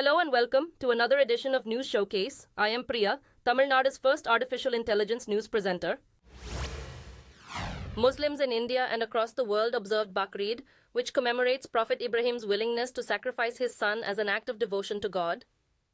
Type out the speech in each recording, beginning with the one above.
Hello and welcome to another edition of News Showcase. I am Priya, Tamil Nadu's first artificial intelligence news presenter. Muslims in India and across the world observed Bakrid, which commemorates Prophet Ibrahim's willingness to sacrifice his son as an act of devotion to God.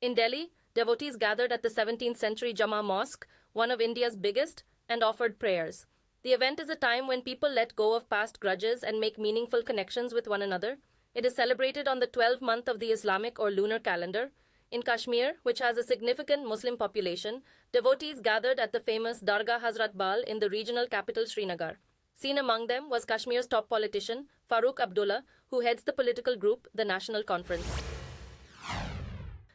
In Delhi, devotees gathered at the 17th century Jama Mosque, one of India's biggest, and offered prayers. The event is a time when people let go of past grudges and make meaningful connections with one another. It is celebrated on the 12th month of the Islamic or lunar calendar. In Kashmir, which has a significant Muslim population, devotees gathered at the famous Dargah Hazrat Bal in the regional capital Srinagar. Seen among them was Kashmir's top politician, Farooq Abdullah, who heads the political group, the National Conference.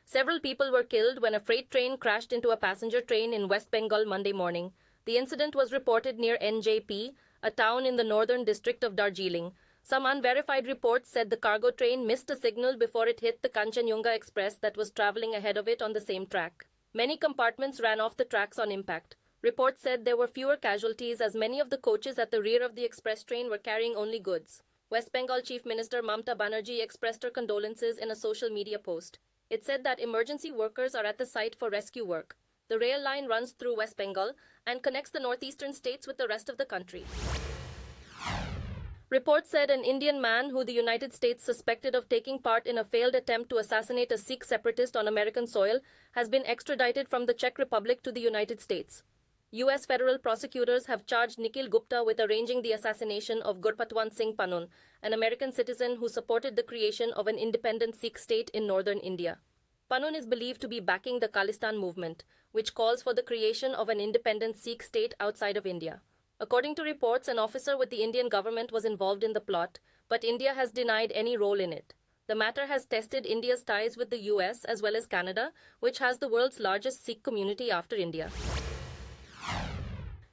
Several people were killed when a freight train crashed into a passenger train in West Bengal Monday morning. The incident was reported near NJP, a town in the northern district of Darjeeling. Some unverified reports said the cargo train missed a signal before it hit the Kanchenjunga Express that was traveling ahead of it on the same track. Many compartments ran off the tracks on impact. Reports said there were fewer casualties as many of the coaches at the rear of the express train were carrying only goods. West Bengal Chief Minister Mamta Banerjee expressed her condolences in a social media post. It said that emergency workers are at the site for rescue work. The rail line runs through West Bengal and connects the northeastern states with the rest of the country. Reports said an Indian man who the United States suspected of taking part in a failed attempt to assassinate a Sikh separatist on American soil has been extradited from the Czech Republic to the United States. U.S. federal prosecutors have charged Nikhil Gupta with arranging the assassination of Gurpatwant Singh Panun, an American citizen who supported the creation of an independent Sikh state in northern India. Panun is believed to be backing the Khalistan movement, which calls for the creation of an independent Sikh state outside of India. According to reports, an officer with the Indian government was involved in the plot, but India has denied any role in it. The matter has tested India's ties with the US as well as Canada, which has the world's largest Sikh community after India.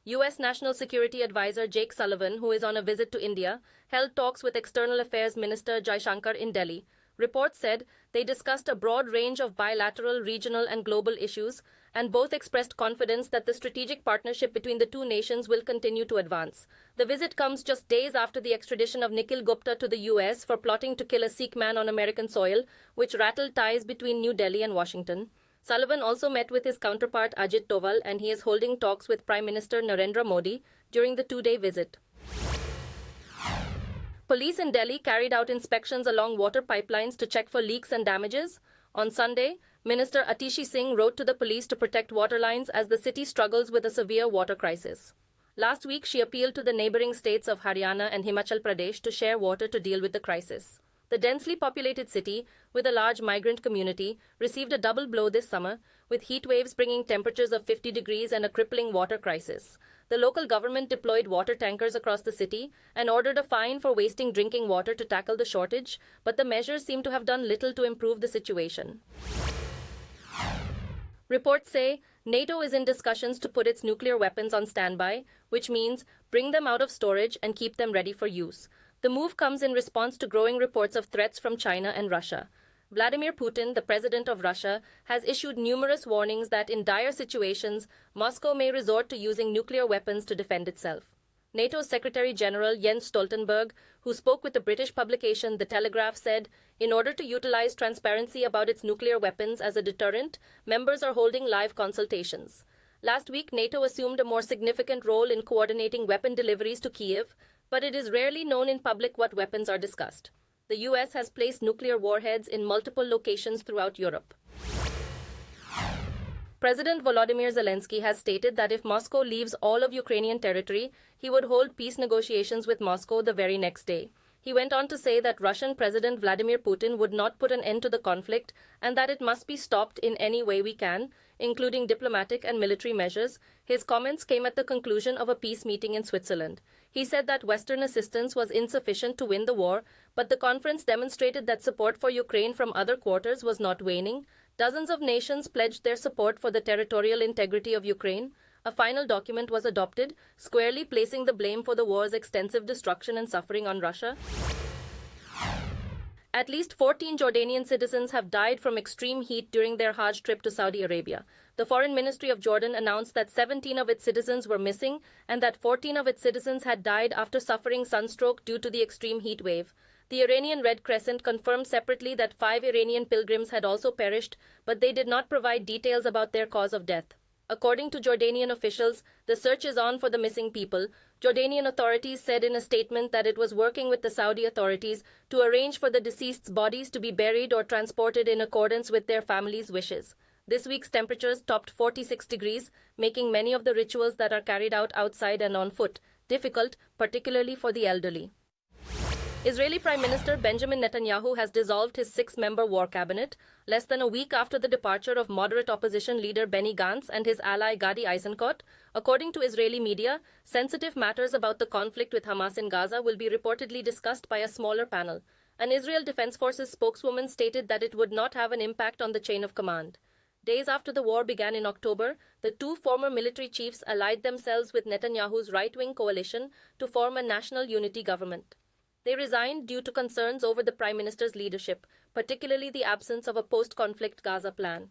US National Security Advisor Jake Sullivan, who is on a visit to India, held talks with External Affairs Minister Jaishankar in Delhi. Reports said they discussed a broad range of bilateral, regional and global issues, and both expressed confidence that the strategic partnership between the two nations will continue to advance. The visit comes just days after the extradition of Nikhil Gupta to the US for plotting to kill a Sikh man on American soil, which rattled ties between New Delhi and Washington. Sullivan also met with his counterpart Ajit Doval, and he is holding talks with Prime Minister Narendra Modi during the two-day visit. Police in Delhi carried out inspections along water pipelines to check for leaks and damages. On Sunday, Minister Atishi Singh wrote to the police to protect water lines as the city struggles with a severe water crisis. Last week, she appealed to the neighboring states of Haryana and Himachal Pradesh to share water to deal with the crisis. The densely populated city, with a large migrant community, received a double blow this summer, with heat waves bringing temperatures of 50 degrees and a crippling water crisis. The local government deployed water tankers across the city and ordered a fine for wasting drinking water to tackle the shortage, but the measures seem to have done little to improve the situation. Reports say NATO is in discussions to put its nuclear weapons on standby, which means bring them out of storage and keep them ready for use. The move comes in response to growing reports of threats from China and Russia. Vladimir Putin, the president of Russia, has issued numerous warnings that in dire situations, Moscow may resort to using nuclear weapons to defend itself. NATO's Secretary General Jens Stoltenberg, who spoke with the British publication The Telegraph, said, in order to utilize transparency about its nuclear weapons as a deterrent, members are holding live consultations. Last week, NATO assumed a more significant role in coordinating weapon deliveries to Kyiv, but it is rarely known in public what weapons are discussed. The US has placed nuclear warheads in multiple locations throughout Europe. President Volodymyr Zelensky has stated that if Moscow leaves all of Ukrainian territory, he would hold peace negotiations with Moscow the very next day. He went on to say that Russian President Vladimir Putin would not put an end to the conflict and that it must be stopped in any way we can, including diplomatic and military measures. His comments came at the conclusion of a peace meeting in Switzerland. He said that Western assistance was insufficient to win the war, but the conference demonstrated that support for Ukraine from other quarters was not waning. Dozens of nations pledged their support for the territorial integrity of Ukraine. A final document was adopted, squarely placing the blame for the war's extensive destruction and suffering on Russia. At least 14 Jordanian citizens have died from extreme heat during their Hajj trip to Saudi Arabia. The Foreign Ministry of Jordan announced that 17 of its citizens were missing and that 14 of its citizens had died after suffering sunstroke due to the extreme heat wave. The Iranian Red Crescent confirmed separately that 5 Iranian pilgrims had also perished, but they did not provide details about their cause of death. According to Jordanian officials, the search is on for the missing people. Jordanian authorities said in a statement that it was working with the Saudi authorities to arrange for the deceased's bodies to be buried or transported in accordance with their families' wishes. This week's temperatures topped 46 degrees, making many of the rituals that are carried out outside and on foot difficult, particularly for the elderly. Israeli Prime Minister Benjamin Netanyahu has dissolved his 6-member war cabinet, less than a week after the departure of moderate opposition leader Benny Gantz and his ally Gadi Eisenkot. According to Israeli media, sensitive matters about the conflict with Hamas in Gaza will be reportedly discussed by a smaller panel. An Israel Defense Forces spokeswoman stated that it would not have an impact on the chain of command. Days after the war began in October, the two former military chiefs allied themselves with Netanyahu's right-wing coalition to form a national unity government. They resigned due to concerns over the Prime Minister's leadership, particularly the absence of a post-conflict Gaza plan.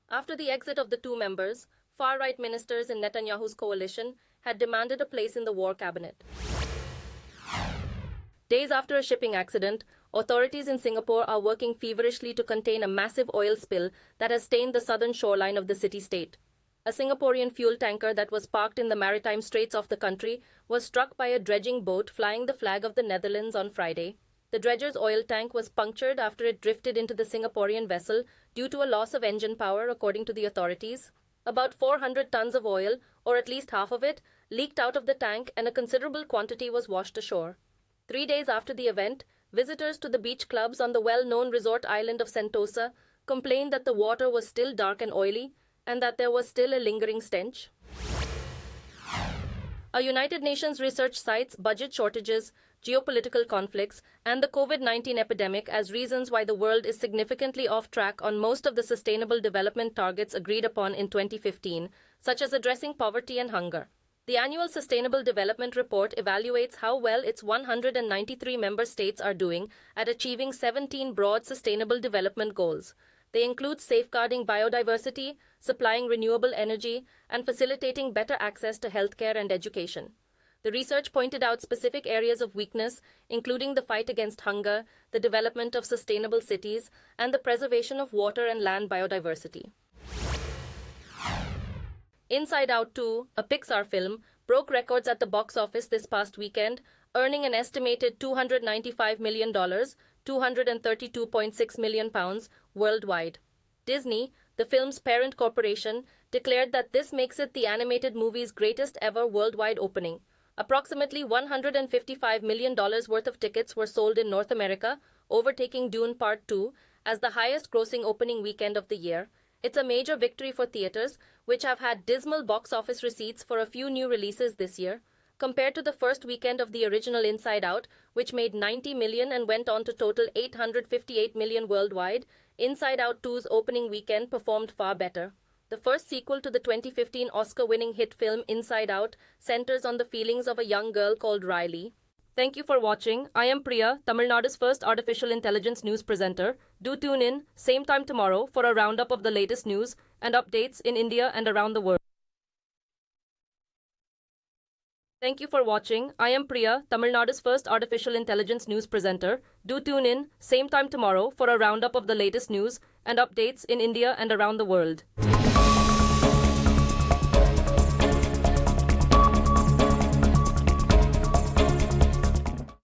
After the exit of the two members, far-right ministers in Netanyahu's coalition had demanded a place in the war cabinet. Days after a shipping accident, authorities in Singapore are working feverishly to contain a massive oil spill that has stained the southern shoreline of the city-state. A Singaporean fuel tanker that was parked in the maritime straits of the country was struck by a dredging boat flying the flag of the Netherlands on Friday. The dredger's oil tank was punctured after it drifted into the Singaporean vessel due to a loss of engine power, according to the authorities. About 400 tons of oil, or at least half of it, leaked out of the tank and a considerable quantity was washed ashore. 3 days after the event, visitors to the beach clubs on the well-known resort island of Sentosa complained that the water was still dark and oily, and that there was still a lingering stench. A United Nations research cites budget shortages, geopolitical conflicts, and the COVID-19 epidemic as reasons why the world is significantly off track on most of the sustainable development targets agreed upon in 2015, such as addressing poverty and hunger. The annual Sustainable Development Report evaluates how well its 193 member states are doing at achieving 17 broad sustainable development goals. They include safeguarding biodiversity, supplying renewable energy, and facilitating better access to healthcare and education. The research pointed out specific areas of weakness, including the fight against hunger, the development of sustainable cities, and the preservation of water and land biodiversity. Inside Out 2, a Pixar film, broke records at the box office this past weekend, earning an estimated $295 million, £232.6 million worldwide. Disney, the film's parent corporation, declared that this makes it the animated movie's greatest ever worldwide opening. Approximately $155 million worth of tickets were sold in North America, overtaking Dune Part 2 as the highest-grossing opening weekend of the year. It's a major victory for theaters, which have had dismal box office receipts for a few new releases this year. Compared to the first weekend of the original Inside Out, which made $90 million and went on to total $858 million worldwide, Inside Out 2's opening weekend performed far better. The first sequel to the 2015 Oscar-winning hit film Inside Out centers on the feelings of a young girl called Riley. Thank you for watching. I am Priya, Tamil Nadu's first artificial intelligence news presenter. Do tune in, same time tomorrow, for a roundup of the latest news and updates in India and around the world. Thank you for watching. I am Priya, Tamil Nadu's first artificial intelligence news presenter. Do tune in, same time tomorrow, for a roundup of the latest news and updates in India and around the world.